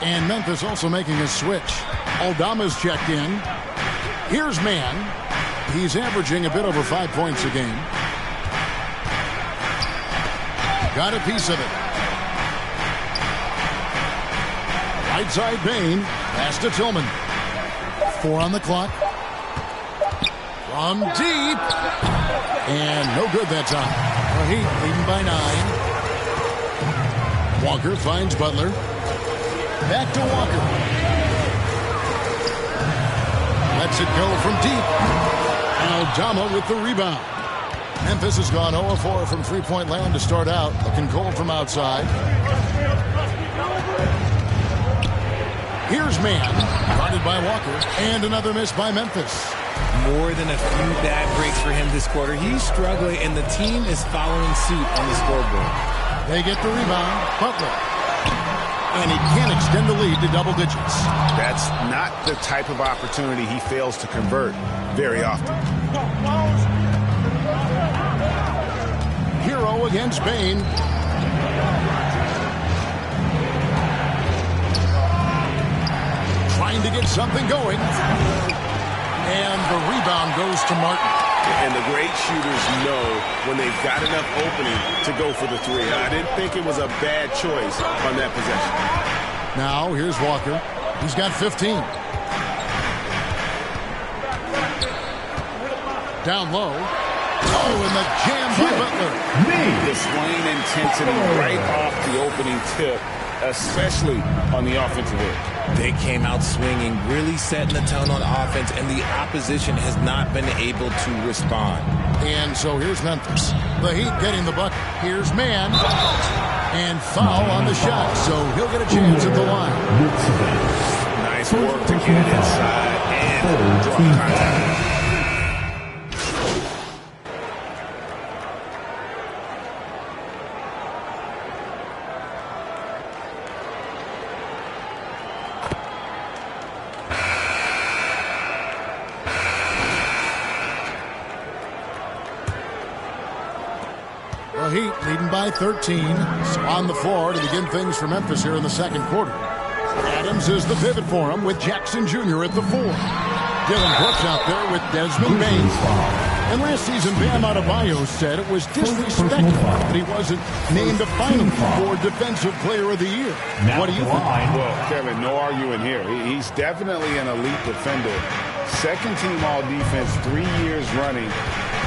And Memphis also making a switch. Aldama's checked in. Here's Mann. He's averaging a bit over 5 points a game. Got a piece of it. Right side Bain. Pass to Tillman. 4 on the clock. From deep. And no good that time. The Heat leading by 9. Walker finds Butler. Back to Walker. Lets it go from deep. Aldama with the rebound. Memphis has gone 0-4 from three-point land to start out. Looking cold from outside. Here's Mann. Guarded by Walker. And another miss by Memphis. More than a few bad breaks for him this quarter. He's struggling, and the team is following suit on the scoreboard. They get the rebound. Butler. And he can't extend the lead to double digits. That's not the type of opportunity he fails to convert very often. Hero against Bain. Trying to get something going. And the rebound goes to Martin. And the great shooters know when they've got enough opening to go for the three. I didn't think it was a bad choice on that possession. Now, here's Walker. He's got 15. Down low. Oh, and the jam by Butler. The swing intensity right off the opening tip, especially on the offensive end. They came out swinging, really setting the tone on offense, and the opposition has not been able to respond. And so here's Memphis. The Heat getting the bucket. Here's Mann. And foul on the shot, so he'll get a chance at the line. Nice work to get it inside and draw contact. The Heat leading by 13. So on the floor to begin things for Memphis here in the second quarter. Adams is the pivot for him with Jackson Jr. at the 4. Dylan Brooks out there with Desmond Bain. And last season, Bam Adebayo said it was disrespectful that he wasn't named a final for Defensive Player of the Year. What do you think? Well, Kevin, no arguing here. He's definitely an elite defender. Second team all defense 3 years running.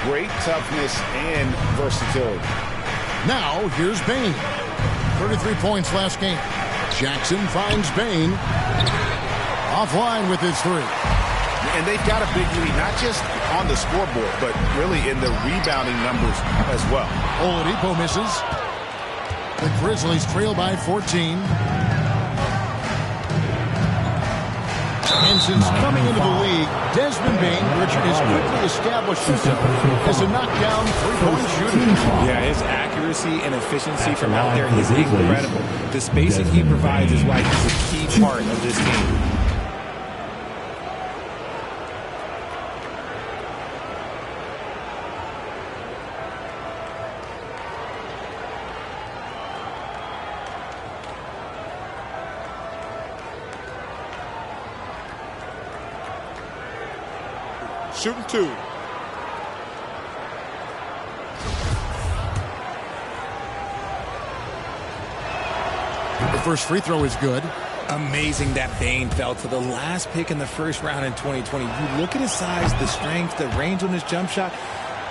Great toughness and versatility. Now, here's Bain. 33 points last game. Jackson finds Bain. Offline with his 3. And they've got a big lead, not just on the scoreboard, but really in the rebounding numbers as well. Oladipo misses. The Grizzlies trail by 14. And since coming into the league, Desmond Bain, Richard, has quickly established himself as a knockdown three-point shooter. Yeah, his accuracy and efficiency from out there is incredible. The spacing he provides is why he's a key part of this team. Shooting 2. The first free throw is good. Amazing that Bain fell to the last pick in the first round in 2020. You look at his size, the strength, the range on his jump shot.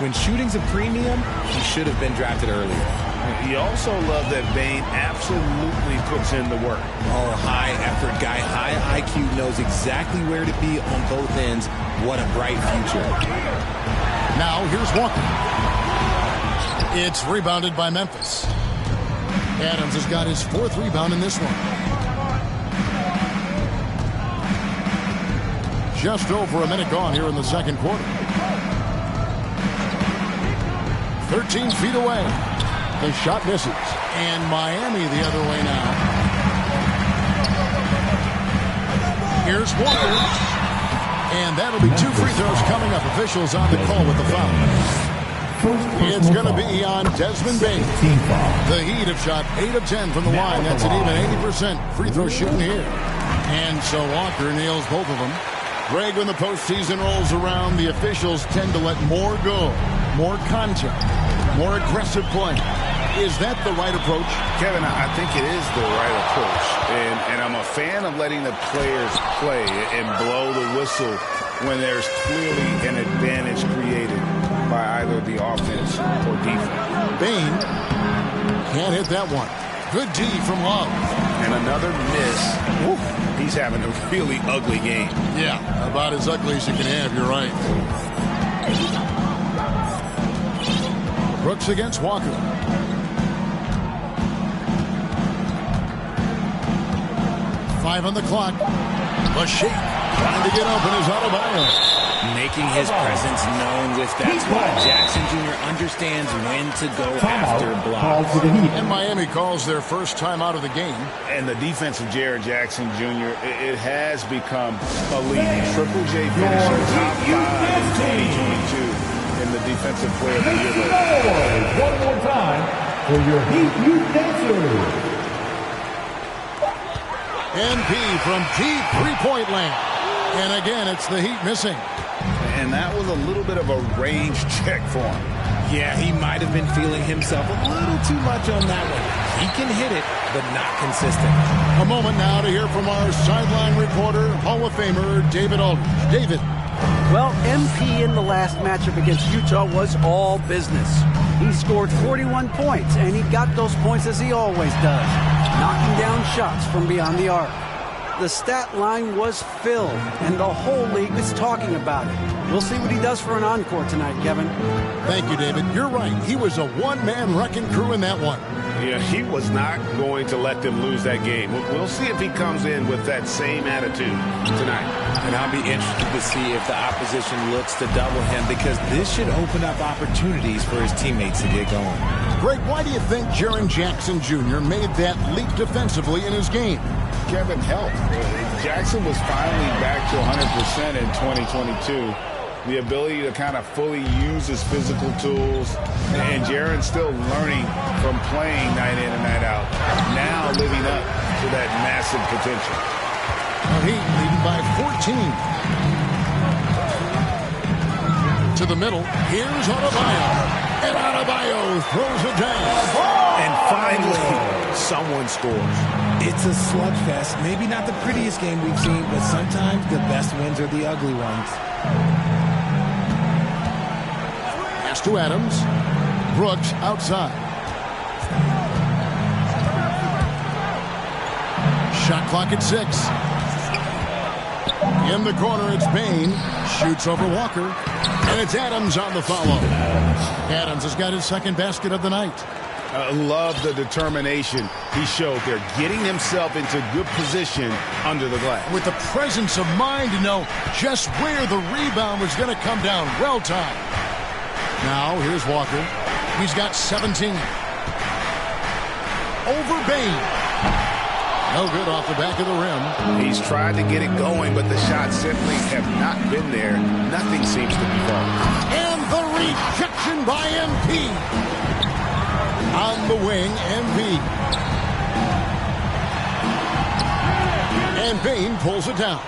When shooting's a premium, he should have been drafted earlier. He also loved that Bain absolutely puts in the work. Oh, high effort guy, high IQ, knows exactly where to be on both ends. What a bright future. Now here's Walker. It's rebounded by Memphis. Adams has got his 4th rebound in this one. Just over a minute gone here in the second quarter. 13 feet away. The shot misses. And Miami the other way now. Here's Walker. And that'll be 2 free throws coming up. Officials on the call with the foul. It's going to be on Desmond Bain. The Heat have shot 8 of 10 from the line. That's an even 80% free throw shooting here. And so Walker nails both of them. Greg, when the postseason rolls around, the officials tend to let more go. More contact. More aggressive play. Is that the right approach? Kevin, I think it is the right approach. And I'm a fan of letting the players play and blow the whistle when there's clearly an advantage created by either the offense or defense. Bain can't hit that one. Good D from Love. And another miss. Woo. He's having a really ugly game. Yeah, about as ugly as you can have, you're right. Brooks against Walker. Five on the clock. A shake. Trying to get open is Adebayo. Making his presence known with that spot. Jackson Jr. understands when to go after blocks. And Miami calls their first time out of the game. And the defense of Jaren Jackson Jr., it has become elite. Triple J finishing top 5 in 2022 in the defensive player of the year list. One more time for your Heat Youth Dancers. MP from deep three-point land. And again, it's the Heat missing. And that was a little bit of a range check for him. Yeah, he might have been feeling himself a little too much on that one. He can hit it, but not consistent. A moment now to hear from our sideline reporter, Hall of Famer David Aldridge. David. Well, MP in the last matchup against Utah was all business. He scored 41 points, and he got those points as he always does, knocking down shots from beyond the arc. The stat line was filled, and the whole league is talking about it. We'll see what he does for an encore tonight, Kevin. Thank you, David. You're right. He was a one-man wrecking crew in that one. Yeah, he was not going to let them lose that game. We'll see if he comes in with that same attitude tonight. And I'll be interested to see if the opposition looks to double him, because this should open up opportunities for his teammates to get going. Greg, why do you think Jaren Jackson Jr. made that leap defensively in his game? Kevin helped. Jackson was finally back to 100% in 2022. The ability to kind of fully use his physical tools. And Jaren's still learning from playing night in and night out. Now living up to that massive potential. The Heat leading by 14. To the middle. Here's Adebayo. And Adebayo throws it down. And finally, someone scores. It's a slugfest. Maybe not the prettiest game we've seen, but sometimes the best wins are the ugly ones. Pass to Adams. Brooks outside. Shot clock at 6. In the corner, it's Bain. Shoots over Walker. And it's Adams on the follow. Adams has got his second basket of the night. Love the determination he showed there, getting himself into good position under the glass. With the presence of mind to know just where the rebound was going to come down. Well timed. Now, here's Walker. He's got 17. Over Bain. No good off the back of the rim. He's tried to get it going, but the shots simply have not been there. Nothing seems to be falling. And the rejection by MP. On the wing, MP. And Bain pulls it down.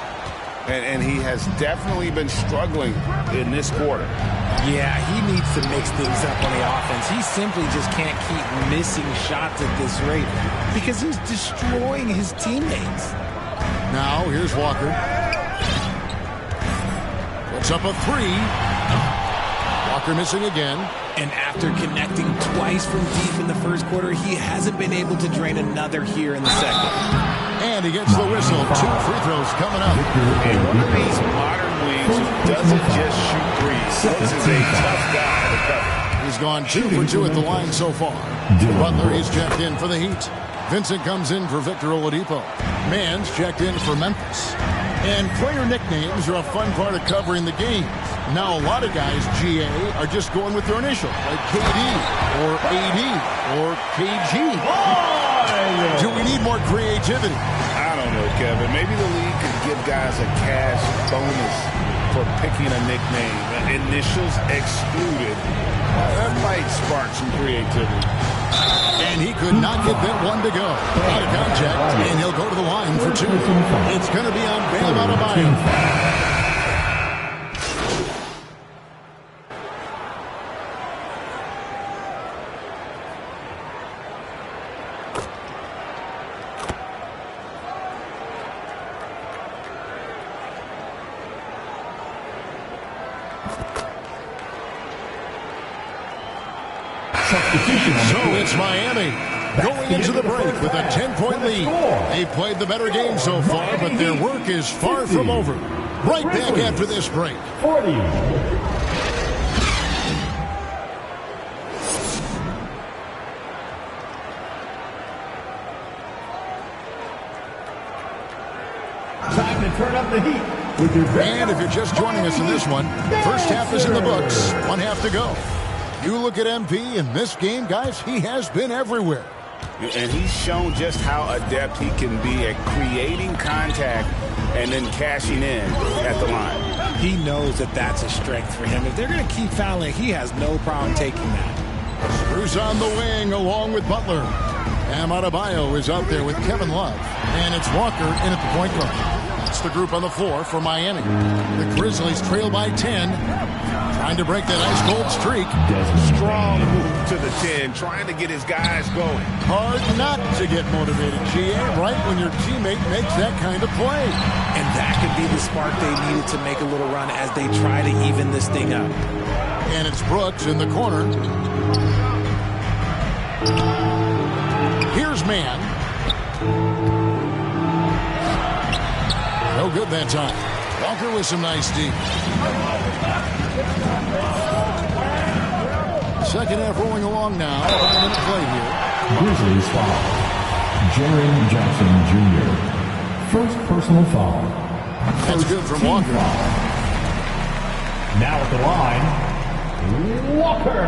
And he has definitely been struggling in this quarter. Yeah, he needs to mix things up on the offense. He simply just can't keep missing shots at this rate because he's destroying his teammates. Now, here's Walker. Puts up a 3. Walker missing again. And after connecting twice from deep in the first quarter, he hasn't been able to drain another here in the second. And he gets the whistle. 2 free throws coming up. And one of these modern wings who doesn't just shoot threes. This is a tough guy to cover. He's gone 2 for 2 at the line so far. Butler, he's checked in for the Heat. Vincent comes in for Victor Oladipo. Mann's checked in for Memphis. And player nicknames are a fun part of covering the game. Now a lot of guys, GA, are just going with their initial, like KD or AD or KG. Do we need more creativity? I don't don't know, Kevin. Maybe the league could give guys a cash bonus for picking a nickname. Initials excluded. That might spark some creativity. And he could not get that one to go. Out of contact, and he'll go to the line for two. It's going to be on Bam Adebayo. So it's Miami going into the break with a 10-point lead. They've played the better game so far, but their work is far from over. Right back after this break. 40. Time to turn up the heat. And if you're just joining us in this one, first half is in the books. One half to go. You look at MP in this game, guys, he has been everywhere. And he's shown just how adept he can be at creating contact and then cashing in at the line. He knows that that's a strength for him. If they're going to keep fouling, he has no problem taking that. Screws on the wing along with Butler. Bam Adebayo is out there with Kevin Love. And it's Walker in at the point guard. That's the group on the floor for Miami. The Grizzlies trail by 10. Trying to break that ice-cold streak. Strong move to the 10, trying to get his guys going. Hard not to get motivated, GA, right when your teammate makes that kind of play. And that could be the spark they needed to make a little run as they try to even this thing up. And it's Brooks in the corner. Here's man. No good that time. Walker with some nice D. Second half rolling along now. 5 minute play here. Grizzlies foul. Jaren Jackson Jr. First personal foul. That's good from Walker. Foul. Now at the line, Walker.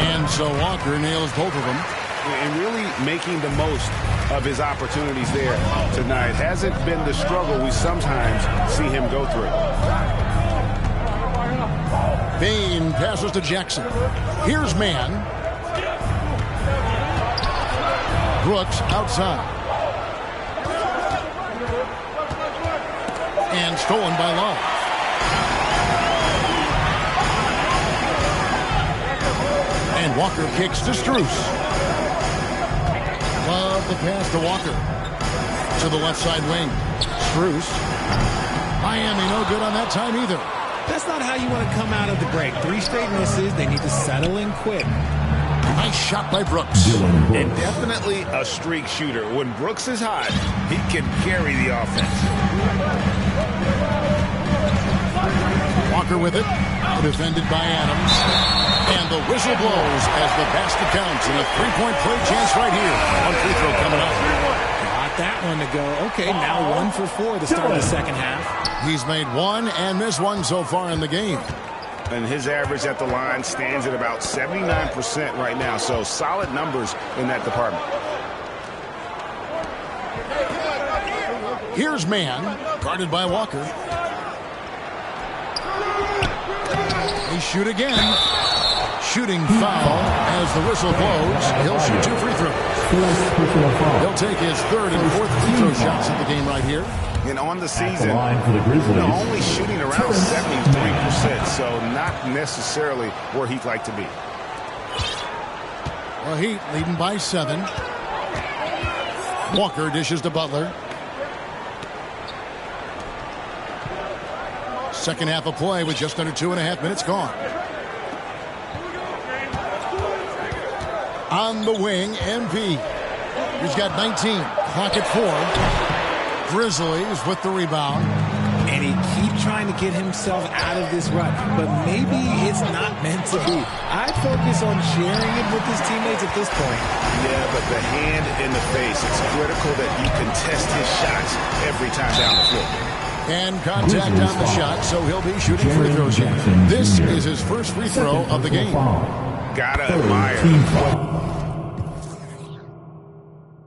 And so Walker nails both of them. And really making the most of his opportunities there tonight. Hasn't been the struggle we sometimes see him go through. Bain passes to Jackson. Here's man. Brooks outside. And stolen by Love. And Walker kicks to Strus. Love the pass to Walker. To the left side wing. Strus. Miami no good on that time either. That's not how you want to come out of the break. 3 straight misses. They need to settle in quick. Nice shot by Brooks. And definitely a streak shooter. When Brooks is hot, he can carry the offense. Walker with it. Defended by Adams. And the whistle blows as the basket counts. And a 3-point play chance right here. One free throw coming up. Got that one to go. Okay, now 1 for 4 to start the second half. He's made 1 and missed 1 so far in the game. And his average at the line stands at about 79% right now. So solid numbers in that department. Here's man, guarded by Walker. They shoot again. Shooting foul as the whistle blows. He'll shoot 2 free throws. He'll take his 3rd and 4th free throw shots of the game right here. And on the season, for the Grizzlies, only shooting around 73%, so not necessarily where he'd like to be. The Heat leading by 7. Walker dishes to Butler. Second half of play with just under 2.5 minutes gone. On the wing, MP. He's got 19. Clock at 4. Grizzlies with the rebound. And he keeps trying to get himself out of this rut, but maybe it's not meant to be. I'd focus on sharing it with his teammates at this point. Yeah, but the hand in the face, it's critical that you contest his shots every time down the floor. And contact on the shot, so he'll be shooting free throws here. This is his first free throw of the game. Gotta admire.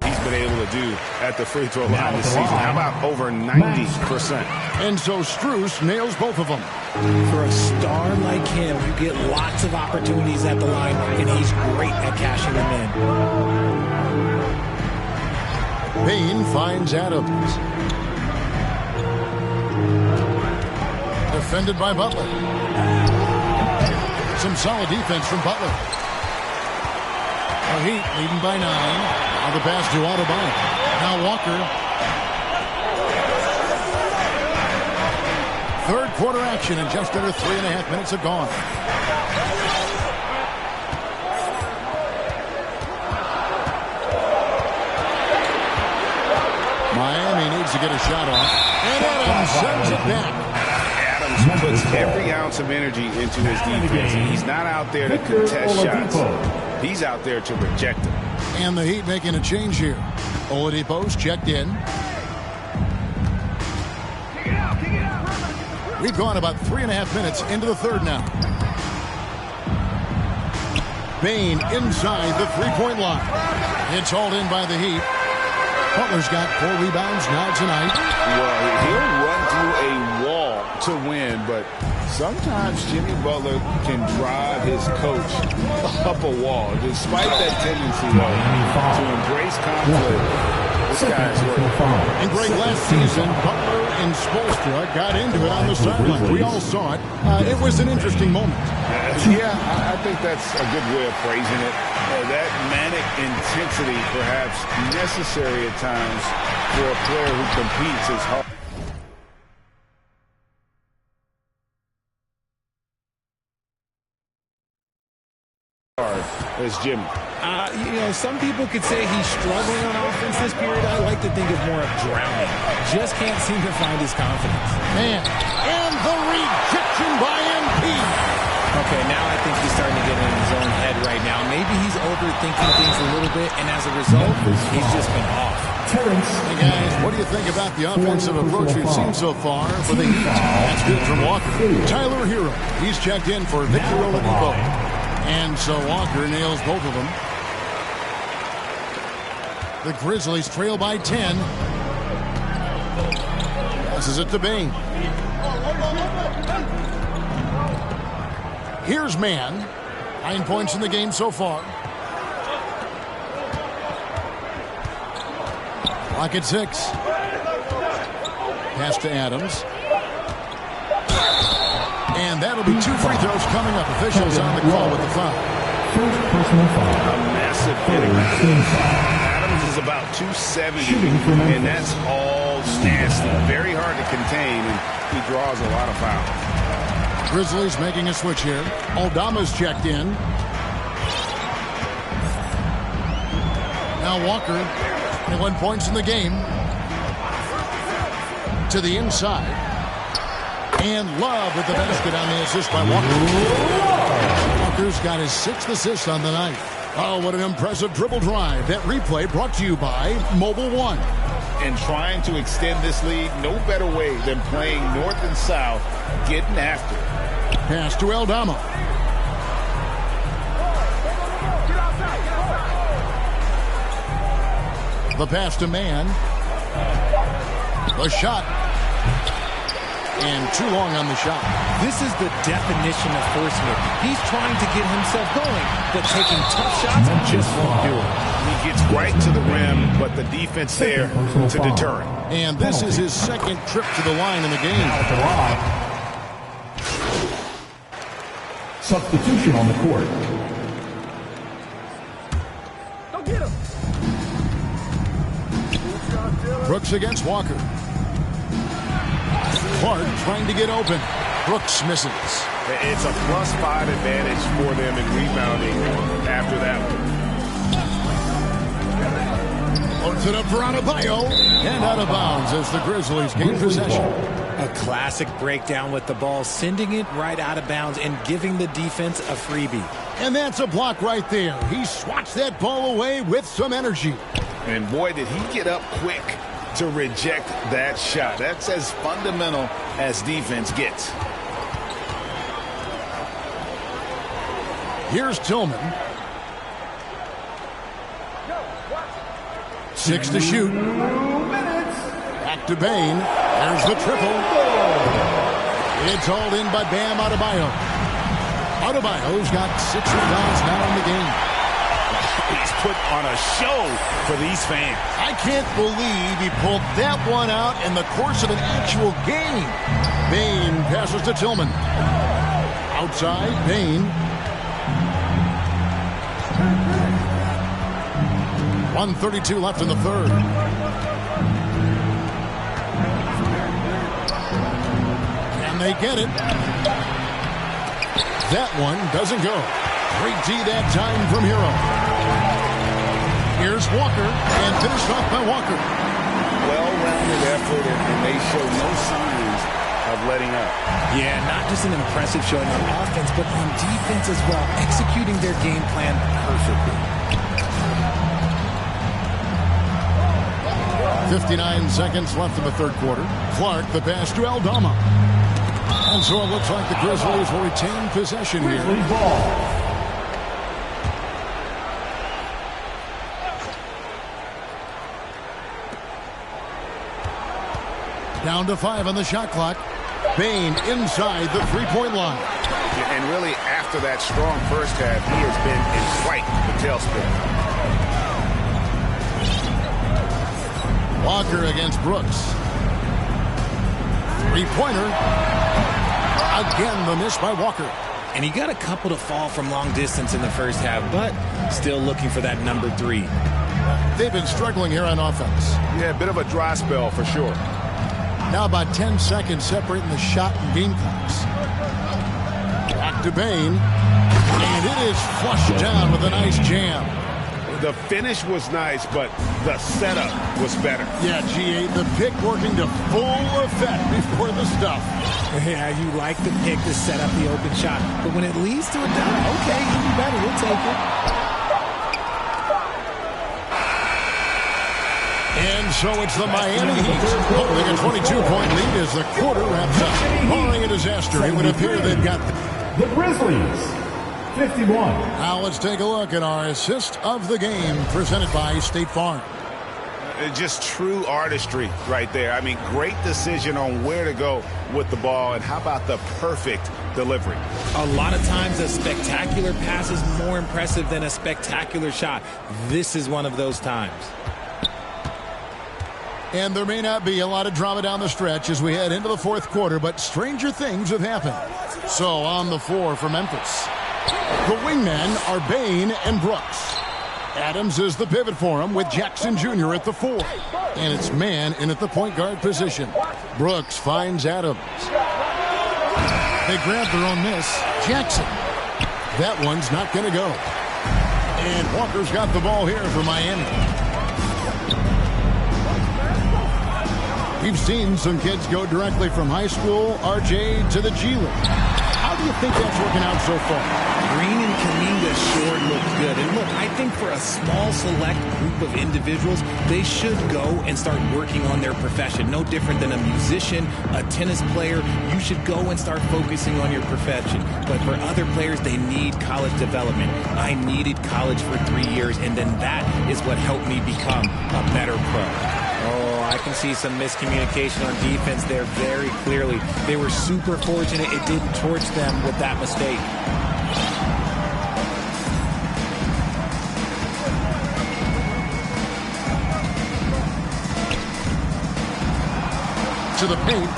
He's been able to do at the free throw line this season. How about over 90%? And so Strus nails both of them. For a star like him, you get lots of opportunities at the line, and he's great at cashing them in. Payne finds Adams. Defended by Butler. Some solid defense from Butler. The Heat leading by 9. Now the pass to Adebayo. Now Walker. Third quarter action, and just under 3.5 minutes have gone. Miami needs to get a shot off. And Adams sends it back. Adams puts every ounce of energy into his defense. He's not out there to contest shots. He's out there to reject them. And the Heat making a change here. Oladipo's checked in. We've gone about 3.5 minutes into the third now. Payne inside the three-point line. It's hauled in by the Heat. Butler's got 4 rebounds now tonight. Well, he'll run through a wall to win, but sometimes Jimmy Butler can drive his coach up a wall. Despite that tendency, though, to embrace conflict, this guy's working. And Greg, last season, Butler and Spoelstra got into it on the sideline. We all saw it. It was an interesting moment. Yeah, I think that's a good way of phrasing it. That manic intensity, perhaps necessary at times for a player who competes as hard as Jimmy. Some people could say he's struggling on offense this period. I like to think of more of drowning. Just can't seem to find his confidence. Man, and the rejection by MP. Okay, now I think he's starting to get in his own head right now. Maybe he's overthinking things a little bit, and as a result, he's just been off. Hey guys, what do you think about the offensive approach we've seen so far for the Heat? That's good from Walker. Tyler Hero, he's checked in for Victor Oladipo. And so Walker nails both of them. The Grizzlies trail by 10. Passes it to Payne. Here's Mann. 9 points in the game so far. Clock at 6. Pass to Adams. And that'll be 2 free throws coming up. Officials on the call with the foul. First personal foul. A massive hitting. Adams is about 270, and that's all nasty. Very hard to contain, and he draws a lot of fouls. Grizzlies making a switch here. Aldama's checked in. Now Walker, 21 points in the game. To the inside. And Love with the basket on the assist by Walker. Walker's got his 6th assist on the night. Oh, what an impressive dribble drive. That replay brought to you by Mobile One. And trying to extend this lead, no better way than playing north and south, getting after it. Pass to Aldama. The pass to Mann. The shot. And too long on the shot. This is the definition of forcing it. He's trying to get himself going, but taking tough shots just won't do it. He gets right to the rim, but the defense there to deter him. And this is his 2nd trip to the line in the game. Substitution on the court. Go get him. Brooks against Walker. Clark trying to get open. Brooks misses. It's a +5 advantage for them in rebounding after that one. Loads it up for Adebayo. And out of bounds as the Grizzlies gain possession. A classic breakdown with the ball, sending it right out of bounds and giving the defense a freebie. And that's a block right there. He swats that ball away with some energy. And boy, did he get up quick to reject that shot. That's as fundamental as defense gets. Here's Tillman. 6 to shoot. Back to Bane. There's the triple. It's hauled in by Bam Adebayo. Adebayo's got 6 rebounds now in the game. He's put on a show for these fans. I can't believe he pulled that one out in the course of an actual game. Bane passes to Tillman. Outside, Bane. 1:32 left in the third. And they get it. That one doesn't go. Great D that time from Hero. Here's Walker, and finished off by Walker. Well-rounded effort, and they show no signs of letting up. Yeah, not just an impressive showing on offense, but on defense as well, executing their game plan perfectly. 59 seconds left in the third quarter. Clark, the pass to Aldama. And so it looks like the Grizzlies will retain possession here. Grizzlies ball. Down to 5 on the shot clock. Bane inside the three-point line. And really, after that strong first half, he has been in quite the tailspin. Walker against Brooks. Three-pointer. Again, the miss by Walker. And he got a couple to fall from long distance in the first half, but still looking for that number 3. They've been struggling here on offense. Yeah, a bit of a dry spell for sure. Now about 10 seconds separating the shot and game clocks. Back to Bane. And it is flushed down with a nice jam. The finish was nice, but the setup was better. Yeah, G8, the pick working to full effect before the stuff. Yeah, you like the pick to set up the open shot, but when it leads to a dunk, okay, even better, we'll take it. And so it's the Miami Heat holding a 22-point lead as the quarter wraps up. Barring a disaster, it would appear they've got The Grizzlies, 51. Now let's take a look at our assist of the game presented by State Farm. Just true artistry right there. I mean, great decision on where to go with the ball, and how about the perfect delivery? A lot of times a spectacular pass is more impressive than a spectacular shot. This is one of those times. And there may not be a lot of drama down the stretch as we head into the fourth quarter, but stranger things have happened. So on the floor for Memphis, the wingmen are Bane and Brooks. Adams is the pivot for him with Jackson Jr. at the 4. And it's man in at the point guard position. Brooks finds Adams. They grab their own miss. Jackson. That one's not going to go. And Walker's got the ball here for Miami. We've seen some kids go directly from high school, RJ, to the G League. How do you think that's working out so far? Green and Kaminga sure look good. And look, I think for a small select group of individuals, they should go and start working on their profession. No different than a musician, a tennis player. You should go and start focusing on your profession. But for other players, they need college development. I needed college for 3 years, and then that is what helped me become a better pro. Oh, I can see some miscommunication on defense there very clearly. They were super fortunate it didn't torch them with that mistake. To the paint.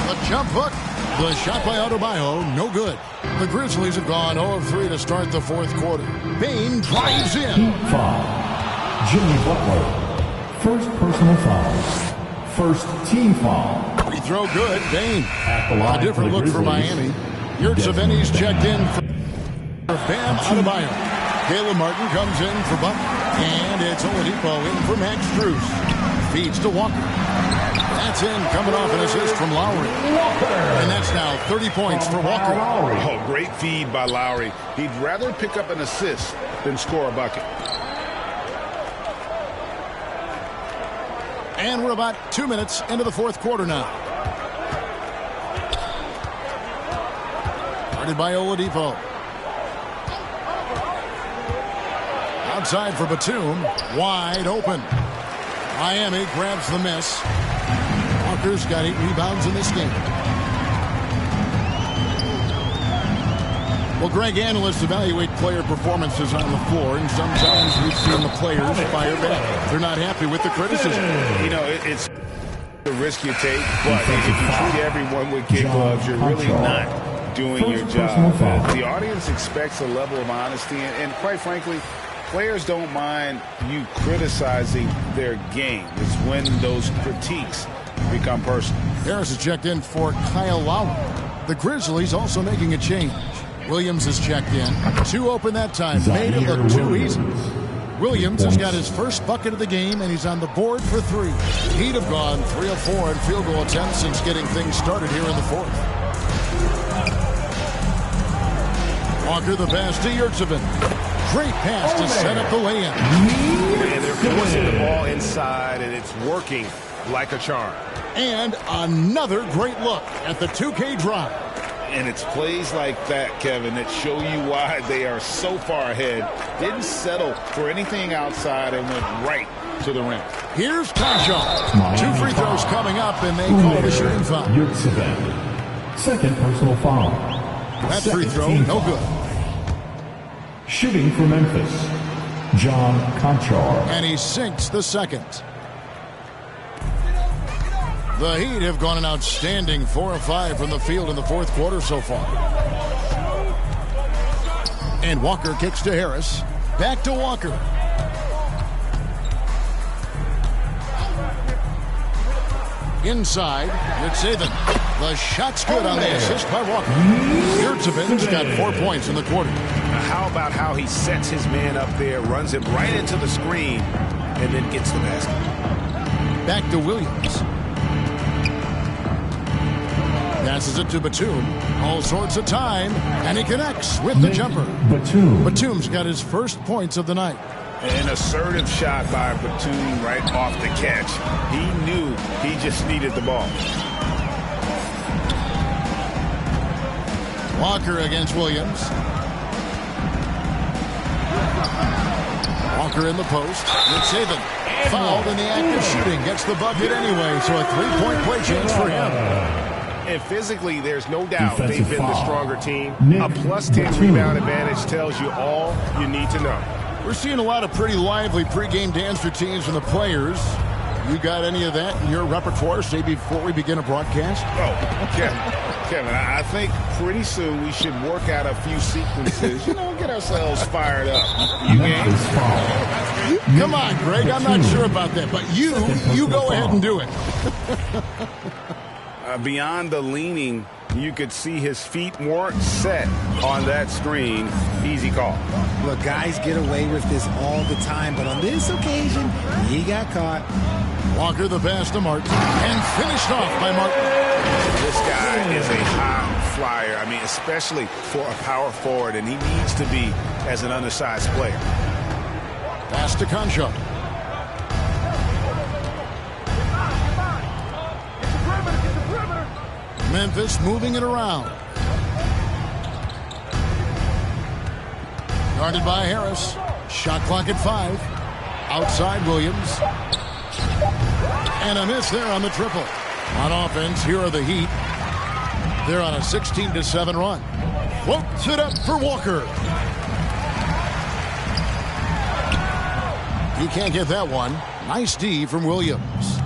The jump hook. The shot by Adebayo, no good. The Grizzlies have gone 0 of 3 to start the fourth quarter. Bane drives in. Heat foul. Jimmy Butler. First personal foul. First team foul. Free throw good. Bane. At the line A different for the look for Grizzlies. Miami. Yurtseven's checked in for Bam Adebayo. Caleb Martin comes in for Buck. And it's Oladipo in for Max Strus. Feeds to Walker. That's in, coming off an assist from Lowry. And that's now 30 points for Walker. Oh, great feed by Lowry. He'd rather pick up an assist than score a bucket. And we're about 2 minutes into the fourth quarter now. Guarded by Oladipo. outside for Batum. Wide open. Miami grabs the miss. Walker's got 8 rebounds in this game. Well, Greg, analysts evaluate player performances on the floor, and sometimes we've seen the players fire back. They're not happy with the criticism. You know, it's the risk you take, but if you treat everyone with kid gloves, you're really not doing your job. The audience expects a level of honesty, and quite frankly, players don't mind you criticizing their game. It's when those critiques become personal. Harris is checked in for Kyle Lowry. The Grizzlies also making a change. Williams is checked in. 2 open that time. Made it look too easy. Williams has got his first bucket of the game, and he's on the board for 3. He'd have gone 3 of 4 in field goal attempts since getting things started here in the 4th. Walker the pass to Yurtsevin. Great pass to set up the lay-in. And they're forcing the ball inside, and it's working like a charm. And another great look at the 2K drive. And it's plays like that, Kevin, that show you why they are so far ahead. Didn't settle for anything outside and went right to the rim. Here's Concho. 2 free throws coming up, and they call the shooting foul. Second personal foul. That free throw, no good. Shooting for Memphis, John Conchar. And he sinks the second. The Heat have gone an outstanding 4 of 5 from the field in the 4th quarter so far. And Walker kicks to Harris. Back to Walker. Inside, Rexziiy. The shot's good on the assist by Walker. Yurtseven's got 4 points in the quarter. How about how he sets his man up there, runs him right into the screen, and then gets the basket. Back to Williams. Passes it to Batum. All sorts of time, and he connects with the jumper. Batum's got his first points of the night. An assertive shot by Batum right off the catch. He knew he just needed the ball. Walker against Williams. Walker in the post. Rexziiy fouled in the act of shooting. Gets the bucket anyway, so a 3-point play chance for him. And physically, there's no doubt they've been the stronger team. A +10 rebound advantage tells you all you need to know. We're seeing a lot of pretty lively pregame dance routines from the players. You got any of that in your repertoire, say, before we begin a broadcast? Oh, Kevin, I think pretty soon we should work out a few sequences, get ourselves fired up. You game? Come on, Greg, I'm not sure about that, but you go ahead and do it. Beyond the leaning, you could see his feet weren't set on that screen. Easy call. Look, guys get away with this all the time, but on this occasion, he got caught. Walker the pass to Martin, and finished off by Martin. This guy is a high flyer, especially for a power forward, and he needs to be as an undersized player. Pass to Concho. Memphis moving it around. Guarded by Harris. Shot clock at 5. Outside Williams. And a miss there on the triple. On offense, here are the Heat. They're on a 16-7 run. Floats it up for Walker. He can't get that one. Nice D from Williams.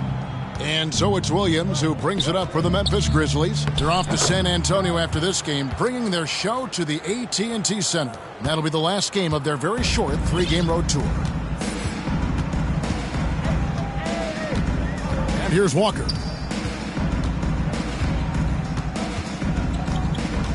And so it's Williams who brings it up for the Memphis Grizzlies. They're off to San Antonio after this game, bringing their show to the AT&T Center. That'll be the last game of their very short 3-game road tour. And here's Walker.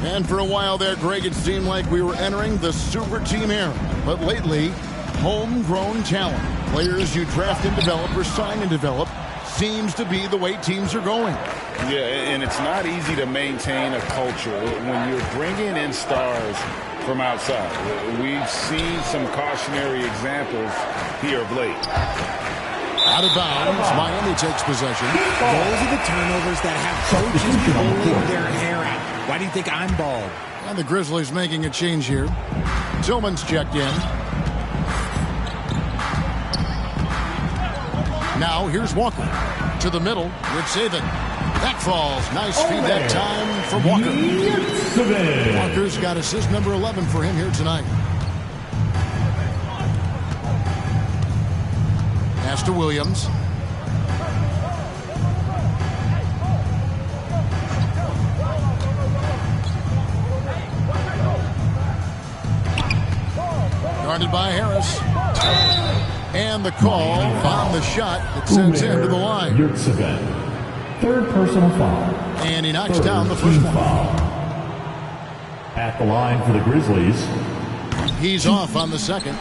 And for a while there, Greg, it seemed like we were entering the super team era. But lately, homegrown talent, players you draft and develop or sign and develop, seems to be the way teams are going. Yeah, and it's not easy to maintain a culture when you're bringing in stars from outside. We've seen some cautionary examples here of late. Out of bounds, Miami takes possession. Those are the turnovers that have coaches pulling their hair out. Why do you think I'm bald? And the Grizzlies making a change here. Tillman's checked in. Now here's Walker. To the middle. Rexziiy. That falls. Nice feed that time for Walker. Walker's got assist number 11 for him here tonight. Pass to Williams. Guarded by Harris. And the call on the shot that sends him to the line. Third personal foul. And he knocks down the first one. At the line for the Grizzlies. He's off on the second.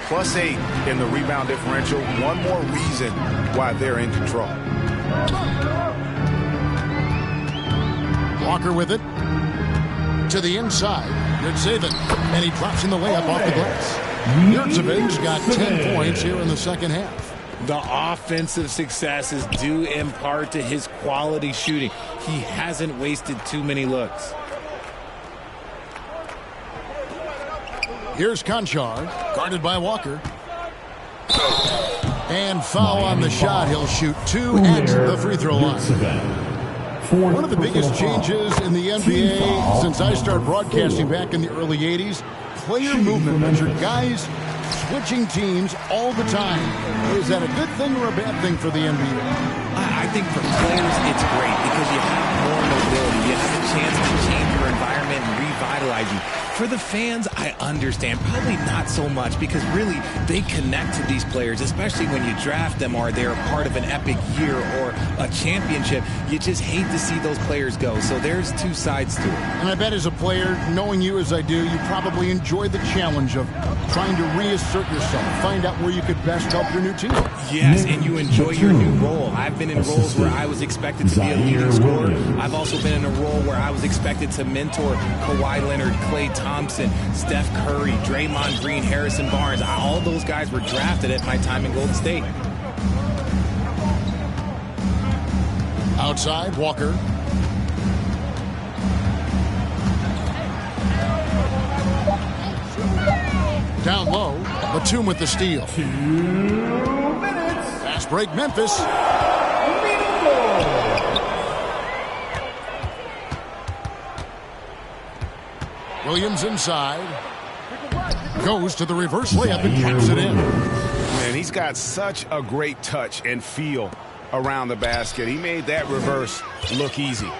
+8 in the rebound differential. One more reason why they're in control. Walker with it. To the inside. Rexziiy. And he drops in the layup off the glass. Rexziiy got 10 points here in the second half. The offensive success is due in part to his quality shooting. He hasn't wasted too many looks. Here's Conchar, guarded by Walker. And foul on the shot. He'll shoot 2 at the free throw line. One of the biggest changes in the NBA since I started broadcasting back in the early 80s, player movement measured guys switching teams all the time. Is that a good thing or a bad thing for the NBA? I think for players it's great because you have more mobility. You have a chance to change your environment and revitalize you. For the fans, I understand. Probably not so much because really they connect to these players, especially when you draft them or they're a part of an epic year or a championship. You just hate to see those players go. So there's two sides to it. And I bet as a player, knowing you as I do, you probably enjoy the challenge of trying to reassert yourself, find out where you could best help your new team. Yes, and you enjoy your new role. I've been in roles where I was expected to be a leading scorer. I've also been in a role where I was expected to mentor Kawhi Leonard, Klay Thompson, Steph Curry, Draymond Green, Harrison Barnes. All those guys were drafted at my time in Golden State. Outside, Walker. Down low, Batum with the steal. 2 minutes. Fast break, Memphis. Williams inside. Goes to the reverse layup and taps it in. Man, he's got such a great touch and feel around the basket. He made that reverse look easy.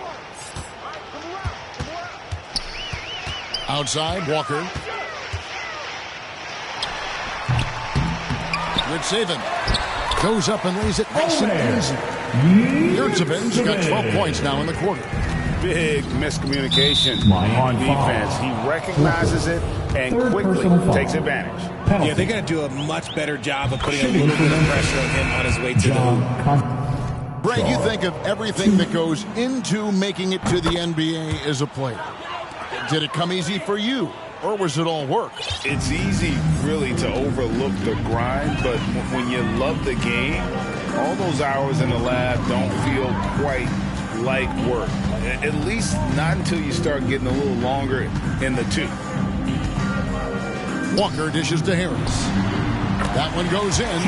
Outside, Walker. Rexziiy goes up and lays it nice and easy. Rexziiy's got 12 points now in the quarter. Big miscommunication on defense. He recognizes it and quickly takes advantage. Yeah, they're going to do a much better job of putting a little bit of pressure on him on his way to the hoop. Brad, you think of everything that goes into making it to the NBA as a player. Did it come easy for you, or was it all work? It's easy, really, to overlook the grind, but when you love the game, all those hours in the lab don't feel quite like work. At least not until you start getting a little longer in the tooth. Walker dishes to Harris. That one goes in.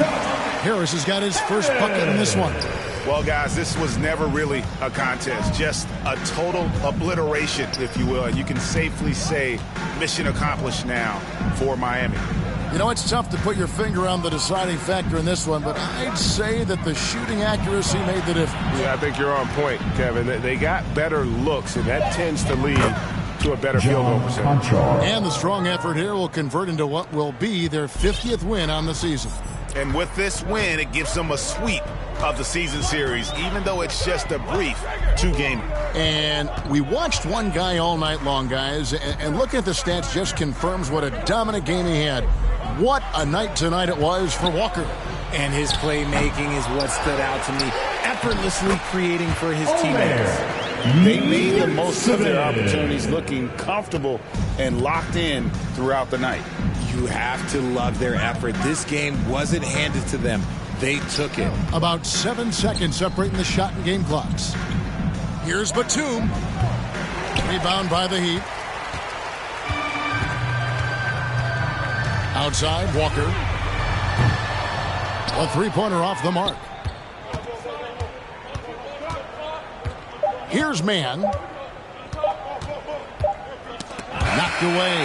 Harris has got his first bucket in this one. Well, guys, this was never really a contest, just a total obliteration, if you will. And you can safely say mission accomplished now for Miami. You know, it's tough to put your finger on the deciding factor in this one, but I'd say that the shooting accuracy made the difference. Yeah, I think you're on point, Kevin. They got better looks, and that tends to lead to a better field goal percentage. And the strong effort here will convert into what will be their 50th win on the season. And with this win, it gives them a sweep of the season series, even though it's just a brief 2-game. And we watched one guy all night long, guys, and looking at the stats just confirms what a dominant game he had. What a night tonight it was for Walker. And his playmaking is what stood out to me, effortlessly creating for his teammates. They made the most of their opportunities, looking comfortable and locked in throughout the night. You have to love their effort. This game wasn't handed to them. They took it. About 7 seconds separating the shot and game clocks. Here's Batum. Rebound by the Heat. Outside, Walker. A three-pointer off the mark. Here's man. Knocked away.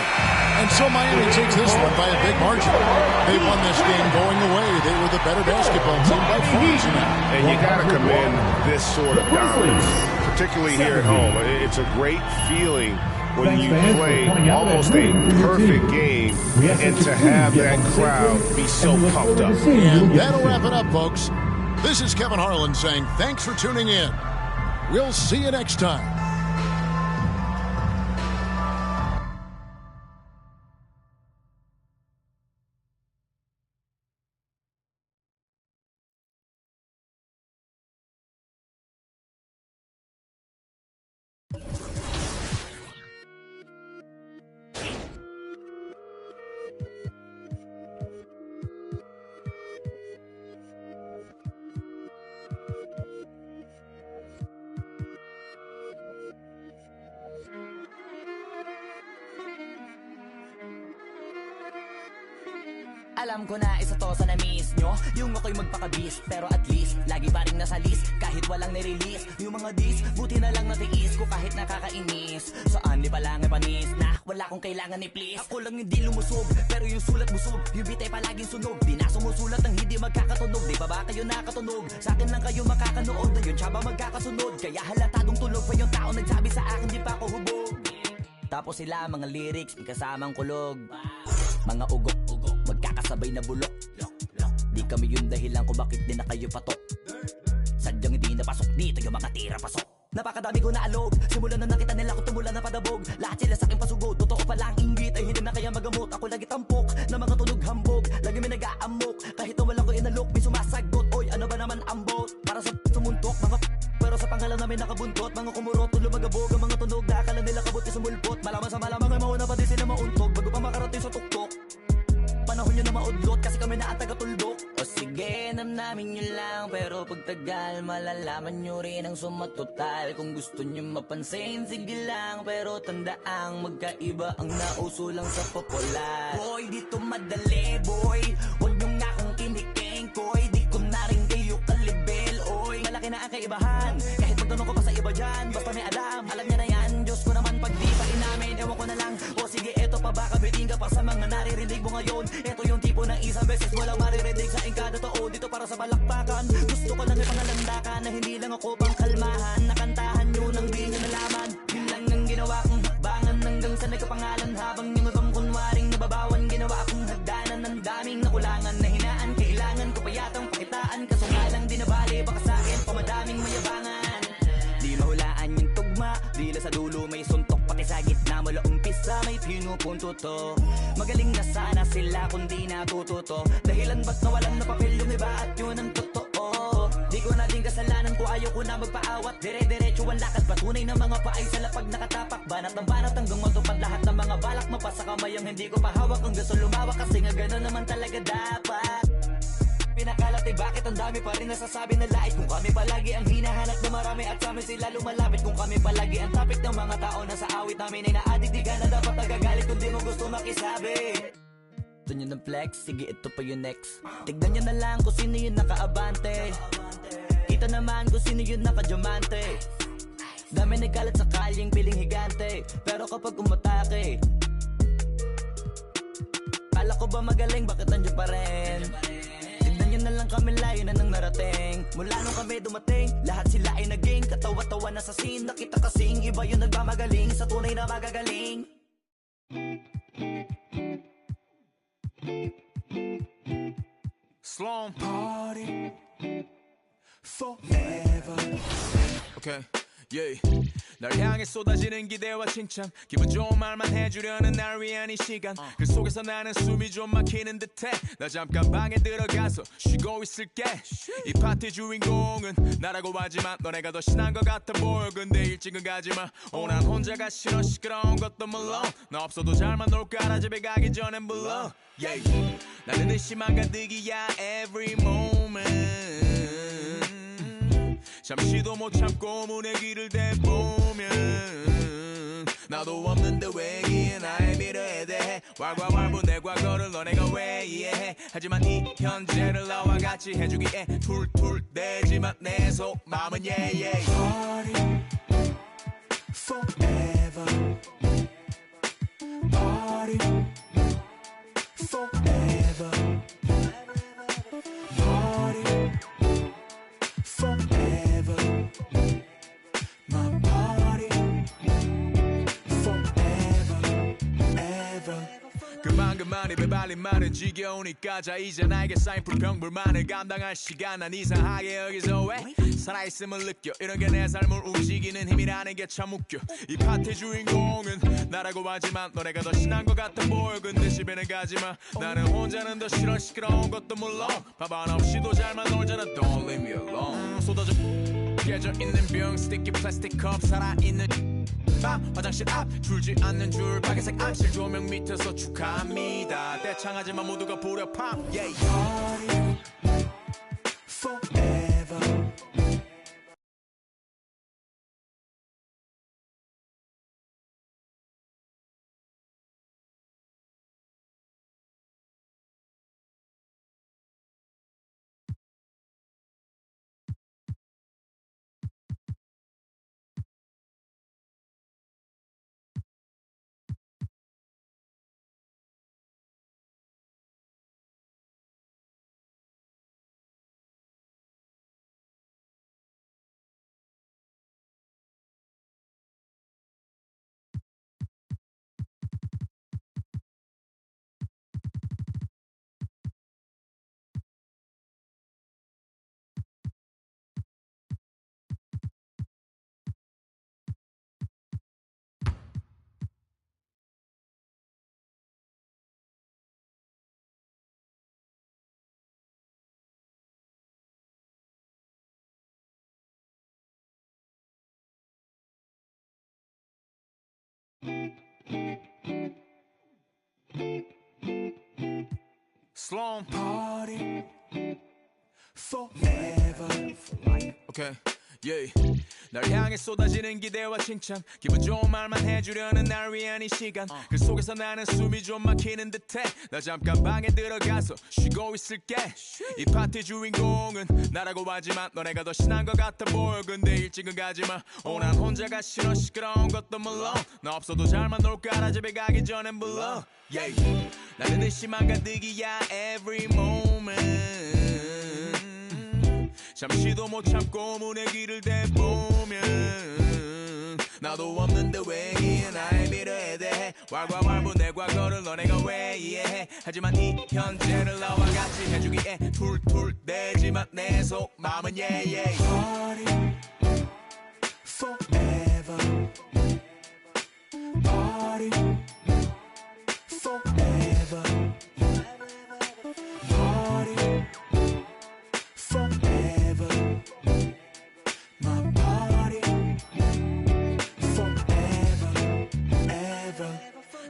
And so Miami takes this one by a big margin. They won this game going away. They were the better basketball team by far tonight. And you got to commend this sort of dominance, particularly here at home. It's a great feeling when you play almost a perfect game and to have that crowd be so pumped up. And that'll wrap it up, folks. This is Kevin Harlan saying thanks for tuning in. We'll see you next time. Alam ko na isa to sa na-miss nyo, yung ako'y magpakabis, pero at least lagi pa rin nasa list, kahit walang nirelease. Yung mga dis, buti na lang natiis ko kahit nakakainis. Saan di pa lang panis na wala kong kailangan ni please. Ako lang hindi lumusog, pero yung sulat busog, yung bitay palaging sunog. Di na sumusulat ng hindi magkakatunog, di ba ba kayo nakatunog? Sa akin lang kayo makakanood, na yun tsaba magkakasunod. Kaya halatadong tulog pa yung tao nagsabi sa akin di pa ako hubog. Tapos sila mga lyrics, may kasamang kulog. Mga ugok-ugok, magkakasabay na bulok. Di kami yung dahilan kung bakit di na kayo patok. Sadyang hindi napasok dito yung mga tira pasok. Napakadami ko na alog, simulan na nakita nila ko tumula na padabog. Lahat sila sa akin pasugod, totoo pa lang inggit ay hindi na kaya magamot. Ako lagi tampok, na mga tunog hambog. Lagi may nag-aamok, kahit na walang ko inalok. May sumasagot, oy ano ba naman ang bot? Para sa sumuntok, mga pero sa pangalan namin nakabuntot. Mga kumurot, lumagabog ang mga tunog. Nakakala nila kabut sumulpot. Malaman sa malamang ay mauna pa din sila mauntog bago pa makarating sa tuktok. Panahon nyo na maudlot kasi kami na ang taga-tuldok. O sige, namnamin nyo lang, pero pagtagal malalaman nyo rin ang sumatotal. Kung gusto nyo mapansin, sige lang, pero tandaang magkaiba ang nauso lang sa popular. Boy, dito madali, boy, huwag nyo nga akong kiniking, koy. Di ko na rin kayo kalibel, oy. Malaki na ang kaibahan, kahit magtanong ko pa sa iba dyan. Basta may alam nyo na yan, Diyos ko naman pag di pa inamin, ewan ko na lang. O sige, eto pa baka biting ka pa sa mga naririnig mo ngayon. Ito yung tipo ng isang beses mo lang maririnig sa engkada taon. Dito para sa balakpakan, gusto ko lang ipangalandakan na hindi lang ako pang kalmahan. Nakantahan nyo nang di nyo nalaman. Yun lang ang ginawa kong hakbangan hanggang sa nagkapangalan. Habang yung ibang kunwaring nababawan, ginawa akong hagdanan ng daming nakulangan na hinaan. Kailangan ko pa yatang pakitaan, kaso nga lang di nabali. Baka sa akin pamadaming mayabangan. Di mahulaan yung tugma, dila sa dulo may suntok. Pati sa gitna mula umpisa may pinupunto to. Magaling na sana sila kung di natututo. Dahilan ba't nawalan na papel yung iba at yun ang totoo. Di ko na din kasalanan ko, ayaw ko na magpaawat. Dire-diretso ang lakad, patunay ng mga paay sa lapag nakatapak. Banat ng banat hanggang matupad lahat ng mga balak. Mapasa kamay ang hindi ko pahawak ang gusto lumawak. Kasi nga gano'n naman talaga dapat. Pinakalat ay bakit ang dami pa rin nasasabi na lait. Kung kami palagi ang hinahanap na marami at sa amin sila lumalapit. Kung kami palagi ang topic ng mga tao na sa awit namin ay naadik. Di ka na dapat nagagalit kung di mo gusto makisabi. Ito nyo ng flex, sige ito pa yung next. Tignan nyo na lang kung sino yung nakaabante. Kita naman kung sino yung nakadiamante. Dami nagkalat sa kalyeng piling higante. Pero kapag umatake, kala ko ba magaling, bakit nandiyan pa rin? Yun na lang kami layo na nang narating. Mula nung kami dumating, lahat sila ay naging katawa-tawa na sa scene. Nakita kasing iba yung nagmamagaling sa tunay na magagaling. Slum party forever. Okay, yeah. 날 향해 쏟아지는 기대와 칭찬, 기분 좋은 말만 해주려는 날 위한 이 시간. 그 속에서 나는 숨이 좀 막히는 듯해. 나 잠깐 방에 들어가서 쉬고 있을게. 이 파티 주인공은 나라고 하지만 너네가 더 신난 것 같아 보여. 근데 일찍은 가지마. 난 혼자가 싫어. 시끄러운 것도 물론 나 없어도 잘만 놀 거라. 집에 가기 전엔 불러. Yeah. 나는 의심만 가득이야 every moment. 잠시도 못 참고 문의 길을 대보면 나도 없는데 왜 이기에 나의 미래에 대해 왈가왈부 내 과거를 너네가 왜 이해해. 하지만 이 현재를 나와 같이 해주기에 툴툴대지만 내 속마음은 yeah yeah. Party forever. Party forever. Party forever. My party forever, ever. 그만 입에 발린 말은 지겨우니까 자 이제 나에게 쌓인 불평불만을 감당할 시간 난 이상하게 여기서 왜 살아있음을 느껴 이런 게 내 삶을 움직이는 힘이라는 게 참 웃겨 이 파티 주인공은 나라고 하지만 너네가 더 신난 것 같아 보여 근데 집에는 가지마 나는 혼자는 더 싫어 시끄러운 것도 물론 밥 하나 없이도 잘만 놀잖아 Don't leave me alone 쏟아져 깨져 있는 병 스티키 플라스틱 컵 살아있는 밤 화장실 앞 줄지 않는 줄 빨간색 암실 조명 밑에서 축하합니다 떼창하지만 모두가 불협함 yeah. Party forever. Sloan party forever. Okay, yeah. 날 향해 쏟아지는 기대와 칭찬 기분 좋은 말만 해주려는 날 위한 이 시간 그 속에서 나는 숨이 좀 막히는 듯해 나 잠깐 방에 들어가서 쉬고 있을게 이 파티 주인공은 나라고 하지만 너네가 더 신난 것 같아 보여 근데 일찍은 가지마 난 혼자가 싫어 시끄러운 것도 물론 나 없어도 잘만 놀까라 집에 가기 전엔 불러 yeah. 나는 의심만 가득이야 every moment 잠시도 못 참고 문에 귀를 대보면 나도 없는데 왜 이에 나의 미래에 대해 왈가왈부 내 과거를 너네가 왜 이해해 하지만 이 현재를 나와 같이 해주기에 툴툴대지만 내 속마음은 yeah yeah Party forever Party forever Party forever My party forever ever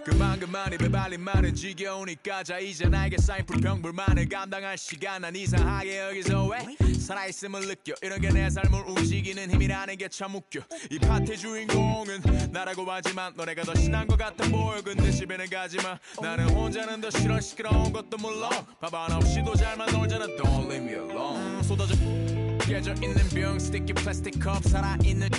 그만 입에 발린 말은 지겨우니까 자 이제 나에게 쌓인 불평불만을 감당할 시간 난 이상하게 여기서 왜 살아있음을 느껴 이런 게 내 삶을 움직이는 힘이라는 게 참 웃겨 이 파티 주인공은 나라고 하지만 너네가 더 신난 것 같아 보여 근데 집에는 가지마 나는 혼자는 더 싫어 시끄러운 것도 물론 밥 하나 없이도 잘만 놀잖아 Don't leave me alone 쏟아져 깨져 있는 병 스티키 플라스틱 컵 살아있는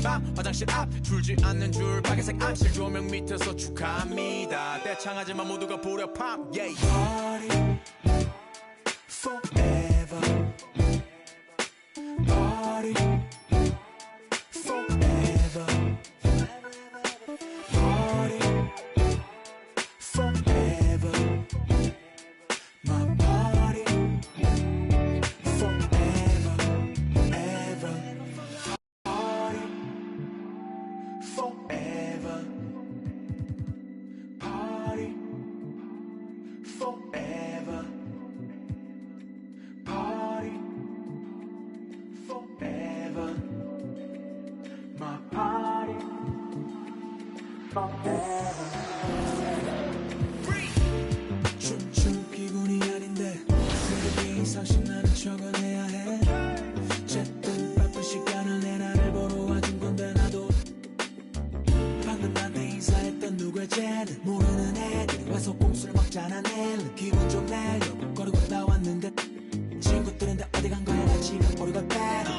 밤 화장실 앞 줄지 않는 줄 빨간색 암실 조명 밑에서 축하합니다 떼창하지만 모두가 불협함 yeah. Party forever Party forever Party forever My party forever ever Party forever Party forever Party forever My party forever 춤춘 기분이 아닌데 그렇게 이상씩 나는 적어내야 해 어쨌든 바쁜 시간을 내 나를 보러 와준 건데 나도 방금 나한테 인사했던 누구의 쟤는 모르는 애들이 와서 꼼수를 먹잖아 내일은 기분 좀 내려고 걸어고 나왔는데 친구들은 다 어디 간 거야 나 지금 오류가 빼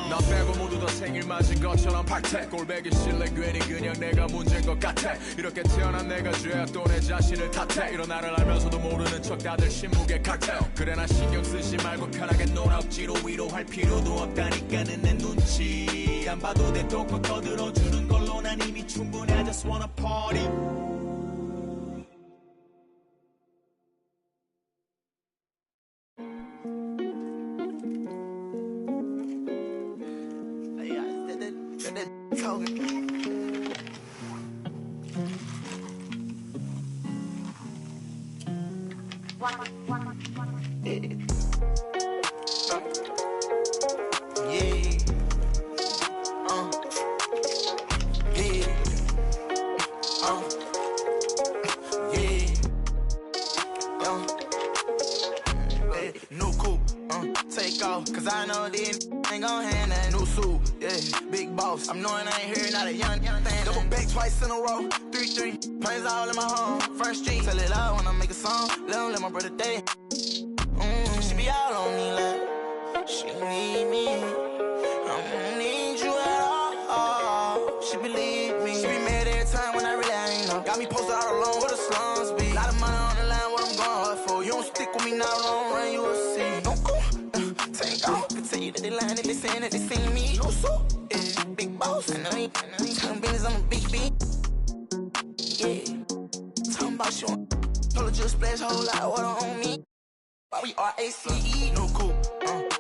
너 빼고 모두 다 생각 생일 맞은 것처럼 박태 꼴배기 싫래 괜히 그냥 내가 문제인 것 같아 이렇게 태어난 내가 죄야 또 내 자신을 탓해 이런 나를 알면서도 모르는 척 다들 신무게 칵테일 그래 나 신경 쓰지 말고 편하게 놀아 억지로 위로할 필요도 없다니까는 내 눈치 안 봐도 돼 똥꼬 떠들어주는 걸로 난 이미 충분해 I just wanna party Cause I know these ain't gon' hand that new suit, yeah. Big boss, I'm knowing I ain't here, not a young thing. Double back twice in a row, 3-3. Planes all in my home, first street. Tell it loud when I make a song, let my brother day. She be all on me like, she need me. I don't need you at all. She believe me. She be mad every time when I really ain't know. Got me posted all alone where the slums be. Lot of money on the line, what I'm going hard for. You don't stick with me now, long run, you will see. Don't go. Take off, can tell you that they lying if they saying that they seen me. No so, yeah, big boss. I know you telling business, I'm a big beat. Yeah, talking about you. Told her just splash a whole lot of water on me. Why we R-A-C-E, no cool.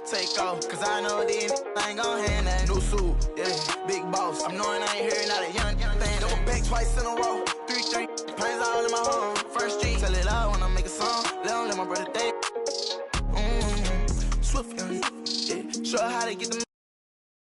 Take off, cause I know these I ain't gon' hand that new suit. Yeah, big boss. I'm knowing I ain't here, not a young thing. Double back twice in a row, 3-3. Planes all in my home, first street. Tell it loud when I make a song, let my brother day. Swift, yeah. Show her how to get the